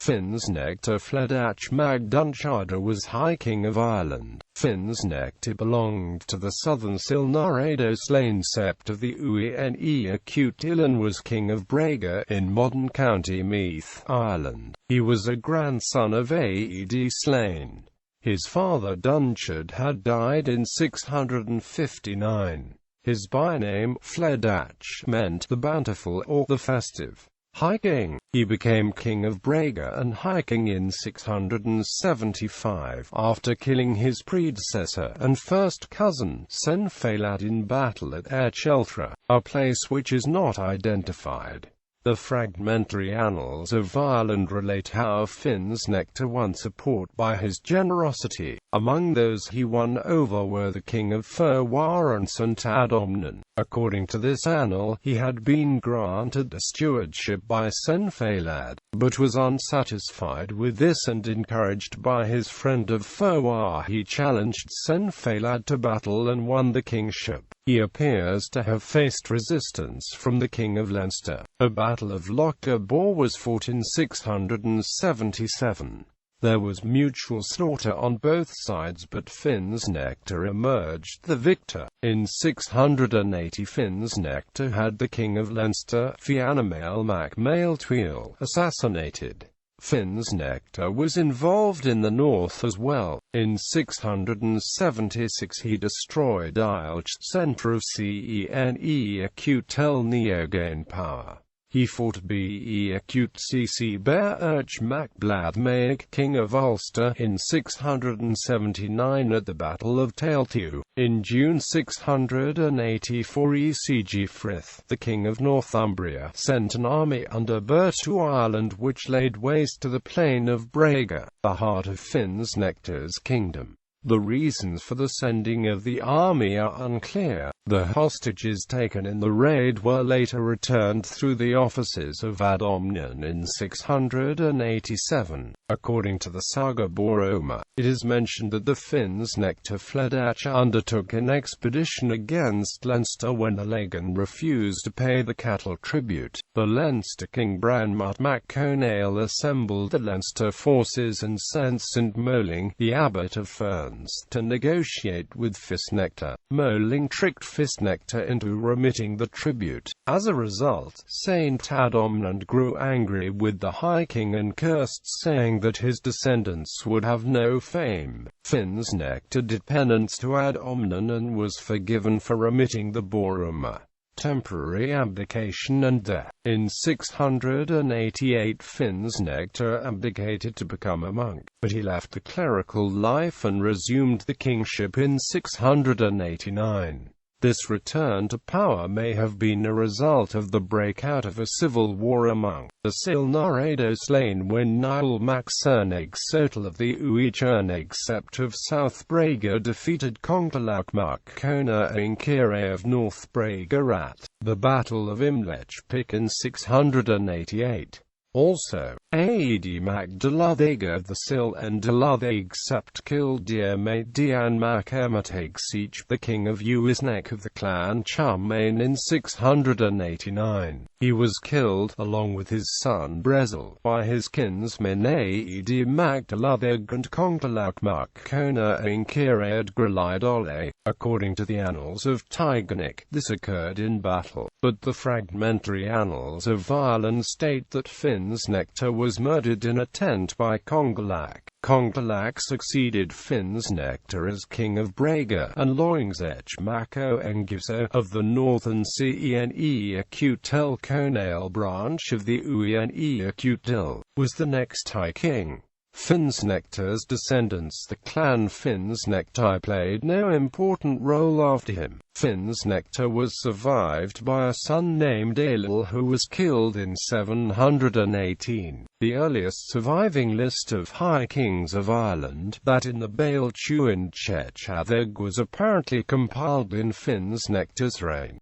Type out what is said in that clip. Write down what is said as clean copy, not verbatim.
Fínsnechta Fledach mag Dúnchada was High King of Ireland. Fínsnechta belonged to the southern nÁedo Sláine sept of the Uí Néill and was King of Brega in modern County Meath, Ireland. He was a grandson of Áed Sláine. His father Dúnchad had died in 659. His byname, Fledach, meant the bountiful or the festive. High King. He became King of Brega and High King in 675, after killing his predecessor and first cousin, sept Fledach, in battle at Áed Sláine, a place which is not identified. The fragmentary annals of Ireland relate how Fínsnechta won support by his generosity. Among those he won over were the King of Fledach and St Áed. According to this annal, he had been granted a stewardship by sept Fledach, but was unsatisfied with this and encouraged by his friend of Fledach, he challenged sept Fledach to battle and won the kingship. He appears to have faced resistance from the King of Leinster. A battle of Lochaber was fought in 677. There was mutual slaughter on both sides, but Fínsnechta emerged the victor. In 680 Fínsnechta had the King of Leinster, Fínsnechta mac Tuil, assassinated. Fínsnechta was involved in the north as well. In 676 he destroyed Ireland's centre of Cnéill Neo gain power. He fought cc Bearch mac Bladmaig, King of Ulster, in 679 at the Battle of Tailtew. In June 684 ECG Frith, the King of Northumbria, sent an army under Bert to Ireland which laid waste to the plain of Brega, the heart of Fínsnechta's kingdom. The reasons for the sending of the army are unclear. The hostages taken in the raid were later returned through the offices of Áed in 687. According to the Saga Boroma, it is mentioned that the Fínsnechta Fledach undertook an expedition against Leinster when the Legan refused to pay the cattle tribute. The Leinster king Branmut mac Néill assembled the Leinster forces and sent St Moling, the abbot of Ferns, to negotiate with Fínsnechta. Moling tricked Fínsnechta into remitting the tribute. As a result, St Áed grew angry with the High King and cursed, saying that his descendants would have no fame. Fínsnechta did penance to Áed and was forgiven for remitting the Boroma. Temporary abdication and death. In 688 Fínsnechta abdicated to become a monk, but he left the clerical life and resumed the kingship in 689. This return to power may have been a result of the breakout of a civil war among the nÁedo Sláine when Néill mac Sotal of the Uí Néill sept of South Brega defeated Congalach mac Cona of North Brega at the Battle of Imlech in 688. Also, Áed mac of the Sil and Delathaig sept killed Diarmaid mac Siege, the king of Uí Néill of the clan Charmain in 689. He was killed, along with his son Bresil, by his kinsmen Áed mac Delathaig and Congalach mac Cona ad Grelidole. According to the annals of Tigonic, this occurred in battle, but the fragmentary annals of Ireland state that Fínsnechta was murdered in a tent by Congalach. Congalach succeeded Fínsnechta as King of Brega, and Loingzech mac Oengiso of the northern Cnéill Conail branch of the Uí Néill was the next High King. Fínsnechta's descendants, the clan Fínsnechta, played no important role after him. Fínsnechta was survived by a son named Eill who was killed in 718. The earliest surviving list of High Kings of Ireland, that in the Bail Tuin Chech, was apparently compiled in Fínsnechta's reign.